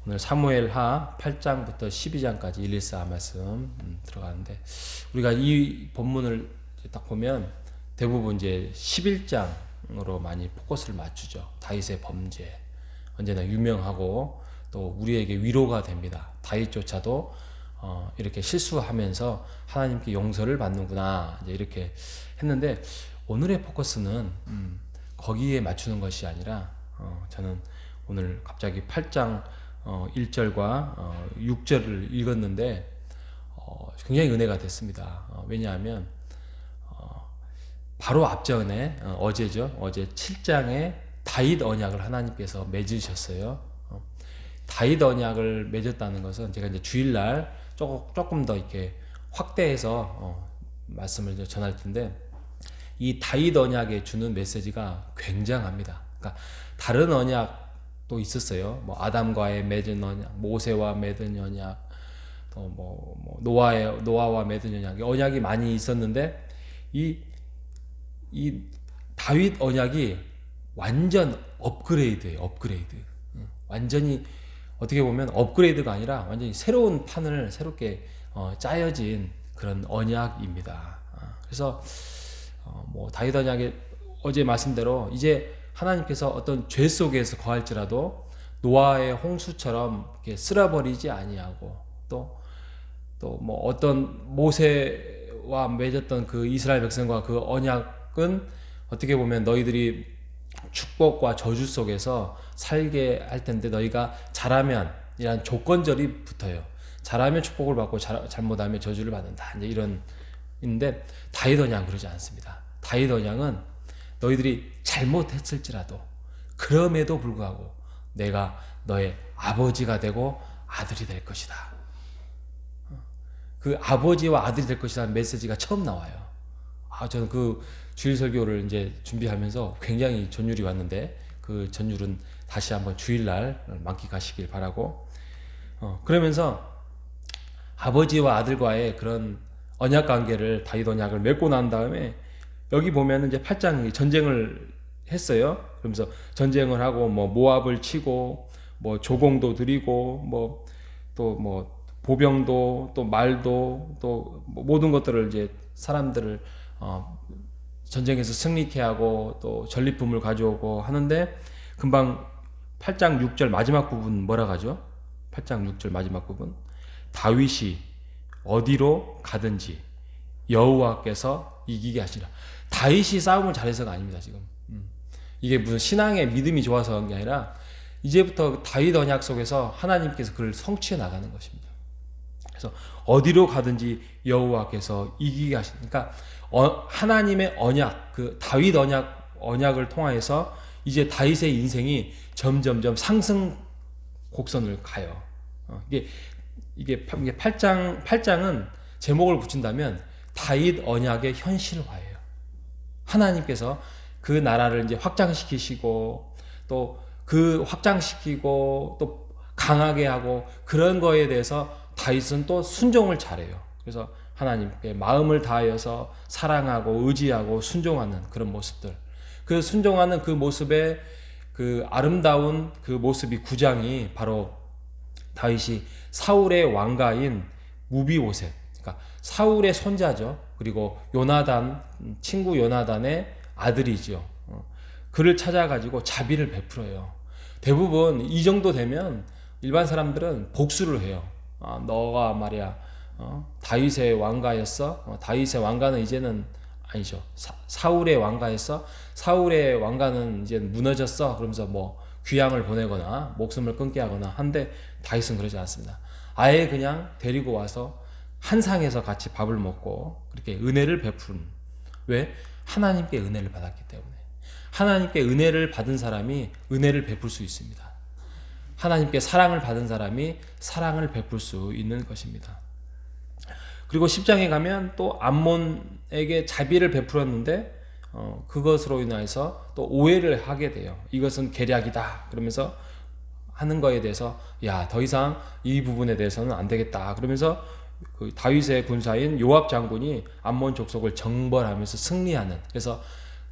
오늘 사무엘하 8장부터 12장까지 1, 2, 4 말씀 들어가는데, 우리가 이 본문을 딱 보면 대부분 이제 11장으로 많이 포커스를 맞추죠. 다윗의 범죄 언제나 유명하고 또 우리에게 위로가 됩니다. 다윗조차도 이렇게 실수하면서 하나님께 용서를 받는구나, 이제 이렇게 했는데, 오늘의 포커스는 거기에 맞추는 것이 아니라 저는 오늘 갑자기 8장 1절과 6절을 읽었는데 굉장히 은혜가 됐습니다. 왜냐하면 바로 앞전에 어제죠. 어제 7장에 다윗 언약을 하나님께서 맺으셨어요. 다윗 언약을 맺었다는 것은 제가 이제 주일날 조금 더 이렇게 확대해서 말씀을 전할 텐데, 이 다윗 언약에 주는 메시지가 굉장합니다. 그러니까 다른 언약도 있었어요. 뭐 아담과의 맺은 언약, 모세와 맺은 언약, 또 뭐 노아와 맺은 언약이 많이 있었는데, 이 다윗 언약이 완전 업그레이드예요. 업그레이드. 완전히 어떻게 보면 업그레이드가 아니라 완전히 새로운 판을 새롭게 짜여진 그런 언약입니다. 그래서 뭐 다윗 언약의 어제 말씀대로 이제 하나님께서 어떤 죄 속에서 거할지라도 노아의 홍수처럼 이렇게 쓸어버리지 아니하고, 또 뭐 어떤 모세와 맺었던 그 이스라엘 백성과 그 언약은 어떻게 보면 너희들이 축복과 저주 속에서 살게 할 텐데 너희가 잘하면, 이런 조건절이 붙어요. 잘하면 축복을 받고 잘못하면 저주를 받는다, 이제 이런 인데, 다윗 언약은 그러지 않습니다. 다윗 언약은 너희들이 잘못했을지라도 그럼에도 불구하고 내가 너의 아버지가 되고 아들이 될 것이다. 그 아버지와 아들이 될 것이라는 메시지가 처음 나와요. 저는 그 주일 설교를 이제 준비하면서 굉장히 전율이 왔는데, 그 전율은 다시 한번 주일날 만끽하시길 바라고, 그러면서 아버지와 아들과의 그런 언약 관계를, 다윗 언약을 맺고 난 다음에 여기 보면 이제 8장 전쟁을 했어요. 그러면서 전쟁을 하고 뭐 모압을 치고 뭐 조공도 드리고 뭐 또 뭐 보병도 또 말도 또 모든 것들을 이제 사람들을 전쟁에서 승리케 하고 또 전리품을 가져오고 하는데, 금방 8장 6절 마지막 부분 뭐라 하죠? 8장 6절 마지막 부분, 다윗이 어디로 가든지 여호와께서 이기게 하시라. 다윗이 싸움을 잘해서가 아닙니다. 지금 이게 무슨 신앙의 믿음이 좋아서 그런 게 아니라 이제부터 다윗 언약 속에서 하나님께서 그를 성취해 나가는 것입니다. 그래서 어디로 가든지 여호와께서 이기게 하시니까, 하나님의 언약, 그 다윗 언약을 통하여서 이제 다윗의 인생이 점점점 상승 곡선을 가요. 이게 8장은 제목을 붙인다면 다윗 언약의 현실화예요. 하나님께서 그 나라를 이제 확장시키시고 또 그 확장시키고 또 강하게 하고, 그런 거에 대해서 다윗은 또 순종을 잘해요. 그래서 하나님께 마음을 다하여서 사랑하고 의지하고 순종하는 그런 모습들, 그 순종하는 그 모습의 그 아름다운 그 모습이 구장이 바로 다윗이 사울의 왕가인 무비보셋, 그러니까 사울의 손자죠. 그리고 요나단, 친구 요나단의 아들이죠. 그를 찾아가지고 자비를 베풀어요. 대부분 이 정도 되면 일반 사람들은 복수를 해요. 너가 말이야 다윗의 왕가였어. 다윗의 왕가는 이제는 아니죠. 사울의 왕가였어. 사울의 왕가는 이제 무너졌어. 그러면서 뭐 귀양을 보내거나 목숨을 끊게 하거나 한데, 다윗은 그러지 않습니다. 아예 그냥 데리고 와서 한 상에서 같이 밥을 먹고 그렇게 은혜를 베푸는. 왜? 하나님께 은혜를 받았기 때문에. 하나님께 은혜를 받은 사람이 은혜를 베풀 수 있습니다. 하나님께 사랑을 받은 사람이 사랑을 베풀 수 있는 것입니다. 그리고 10장에 가면 또 암몬에게 자비를 베풀었는데 그것으로 인해서 또 오해를 하게 돼요. 이것은 계략이다 그러면서 하는 거에 대해서, 야, 더 이상 이 부분에 대해서는 안 되겠다 그러면서 그 다윗의 군사인 요압 장군이 암몬 족속을 정벌하면서 승리하는, 그래서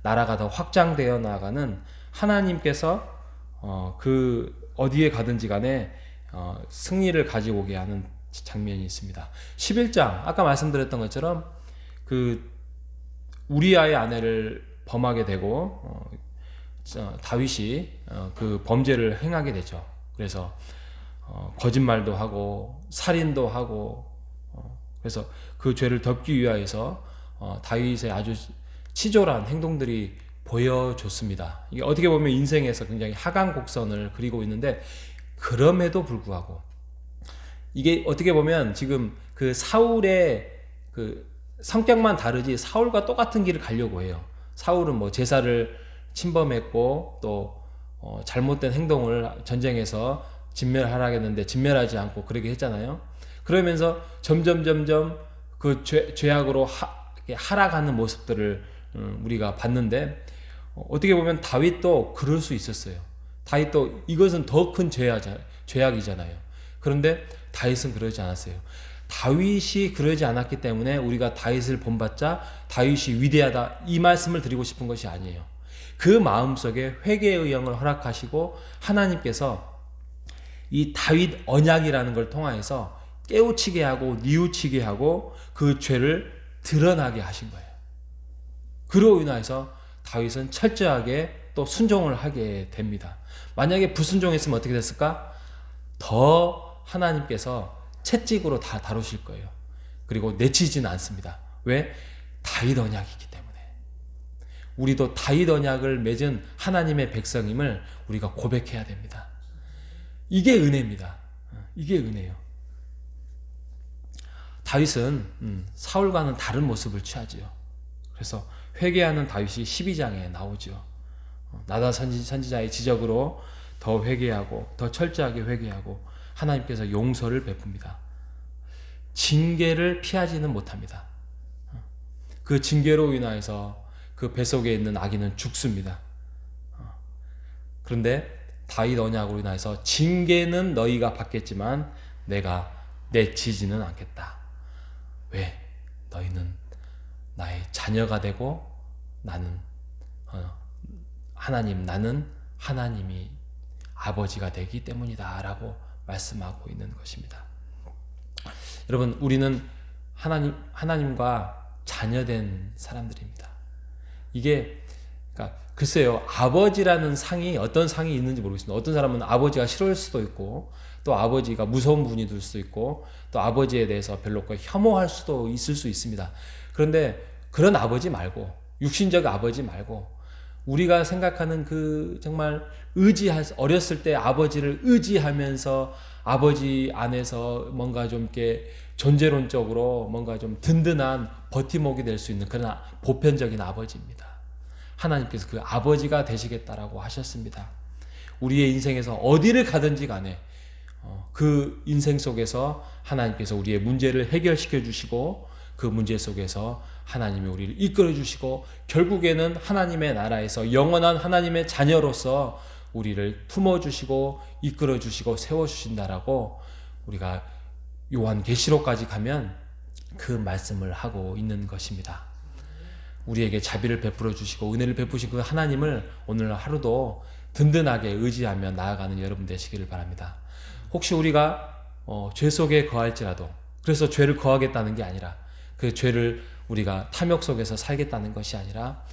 나라가 더 확장되어 나가는, 하나님께서 그 어디에 가든지 간에 승리를 가지고 오게 하는 장면이 있습니다. 11장 아까 말씀드렸던 것처럼 그 우리아의 아내를 범하게 되고 다윗이 그 범죄를 행하게 되죠. 그래서 거짓말도 하고 살인도 하고 그래서 그 죄를 덮기 위하여서 다윗의 아주 치졸한 행동들이 보여줬습니다. 이게 어떻게 보면 인생에서 굉장히 하강곡선을 그리고 있는데 그럼에도 불구하고 이게 어떻게 보면 지금 그 사울의 그 성격만 다르지 사울과 똑같은 길을 가려고 해요. 사울은 뭐 제사를 침범했고 또 잘못된 행동을 전쟁에서 진멸하라겠는데 진멸하지 않고 그러게 했잖아요. 그러면서 점점 그 죄악으로 하락하는 모습들을 우리가 봤는데 어떻게 보면 다윗도 그럴 수 있었어요. 다윗도 이것은 더 큰 죄악이잖아요. 그런데 다윗은 그러지 않았어요. 다윗이 그러지 않았기 때문에 우리가 다윗을 본받자 다윗이 위대하다 이 말씀을 드리고 싶은 것이 아니에요. 그 마음속에 회개의 영을 허락하시고 하나님께서 이 다윗 언약이라는 걸 통하여서 깨우치게 하고 뉘우치게 하고 그 죄를 드러나게 하신 거예요. 그로 인해서 다윗은 철저하게 또 순종을 하게 됩니다. 만약에 불순종했으면 어떻게 됐을까? 더 하나님께서 채찍으로 다 다루실 거예요. 그리고 내치지는 않습니다. 왜? 다윗 언약이기 때문에. 우리도 다윗 언약을 맺은 하나님의 백성임을 우리가 고백해야 됩니다. 이게 은혜입니다. 이게 은혜예요. 다윗은 사울과는 다른 모습을 취하지요. 그래서 회개하는 다윗이 12장에 나오죠. 나단 선지자의 지적으로 더 회개하고 더 철저하게 회개하고 하나님께서 용서를 베풉니다. 징계를 피하지는 못합니다. 그 징계로 인하여서 그 뱃속에 있는 아기는 죽습니다. 그런데 다윗 언약으로 인하여서 징계는 너희가 받겠지만 내가 내치지는 않겠다. 왜? 너희는 나의 자녀가 되고 나는 나는 하나님이 아버지가 되기 때문이다 라고 말씀하고 있는 것입니다. 여러분, 우리는 하나님과 자녀된 사람들입니다. 이게 그러니까 글쎄요, 아버지라는 상이 어떤 상이 있는지 모르겠습니다. 어떤 사람은 아버지가 싫어할 수도 있고 또 아버지가 무서운 분이 될 수도 있고 또 아버지에 대해서 별로 혐오할 수도 있을 수 있습니다. 그런데 그런 아버지 말고 육신적 아버지 말고 우리가 생각하는 그 정말 어렸을 때 아버지를 의지하면서 아버지 안에서 뭔가 좀 이렇게 존재론적으로 뭔가 좀 든든한 버팀목이 될 수 있는 그런 보편적인 아버지입니다. 하나님께서 그 아버지가 되시겠다라고 하셨습니다. 우리의 인생에서 어디를 가든지 간에 그 인생 속에서 하나님께서 우리의 문제를 해결시켜 주시고 그 문제 속에서 하나님이 우리를 이끌어 주시고 결국에는 하나님의 나라에서 영원한 하나님의 자녀로서 우리를 품어 주시고 이끌어 주시고 세워 주신다라고 우리가 요한계시록까지 가면 그 말씀을 하고 있는 것입니다. 우리에게 자비를 베풀어 주시고 은혜를 베푸신 그 하나님을 오늘 하루도 든든하게 의지하며 나아가는 여러분 되시기를 바랍니다. 혹시 우리가 죄 속에 거할지라도 그래서 죄를 거하겠다는 게 아니라 그 죄를 우리가 탐욕 속에서 살겠다는 것이 아니라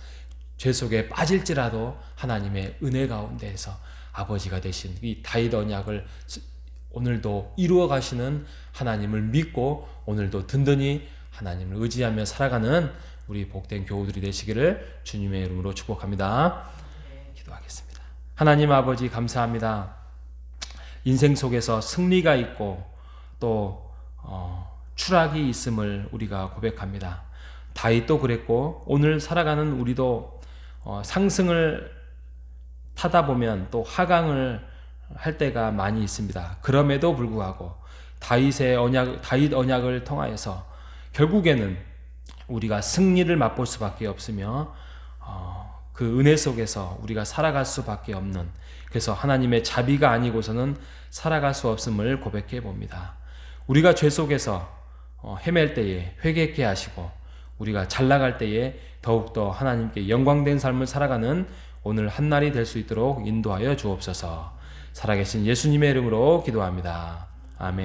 죄 속에 빠질지라도 하나님의 은혜 가운데에서 아버지가 되신 이 다윗 언약을 오늘도 이루어 가시는 하나님을 믿고 오늘도 든든히 하나님을 의지하며 살아가는 우리 복된 교우들이 되시기를 주님의 이름으로 축복합니다. 기도하겠습니다. 하나님 아버지 감사합니다. 인생 속에서 승리가 있고 또 추락이 있음을 우리가 고백합니다. 다윗도 그랬고 오늘 살아가는 우리도 상승을 타다 보면 또 하강을 할 때가 많이 있습니다. 그럼에도 불구하고 다윗 언약을 통하여서 결국에는 우리가 승리를 맛볼 수밖에 없으며 그 은혜 속에서 우리가 살아갈 수밖에 없는, 그래서 하나님의 자비가 아니고서는 살아갈 수 없음을 고백해 봅니다. 우리가 죄 속에서 헤맬 때에 회개케 하시고 우리가 잘 나갈 때에 더욱더 하나님께 영광된 삶을 살아가는 오늘 한날이 될 수 있도록 인도하여 주옵소서. 살아계신 예수님의 이름으로 기도합니다. 아멘.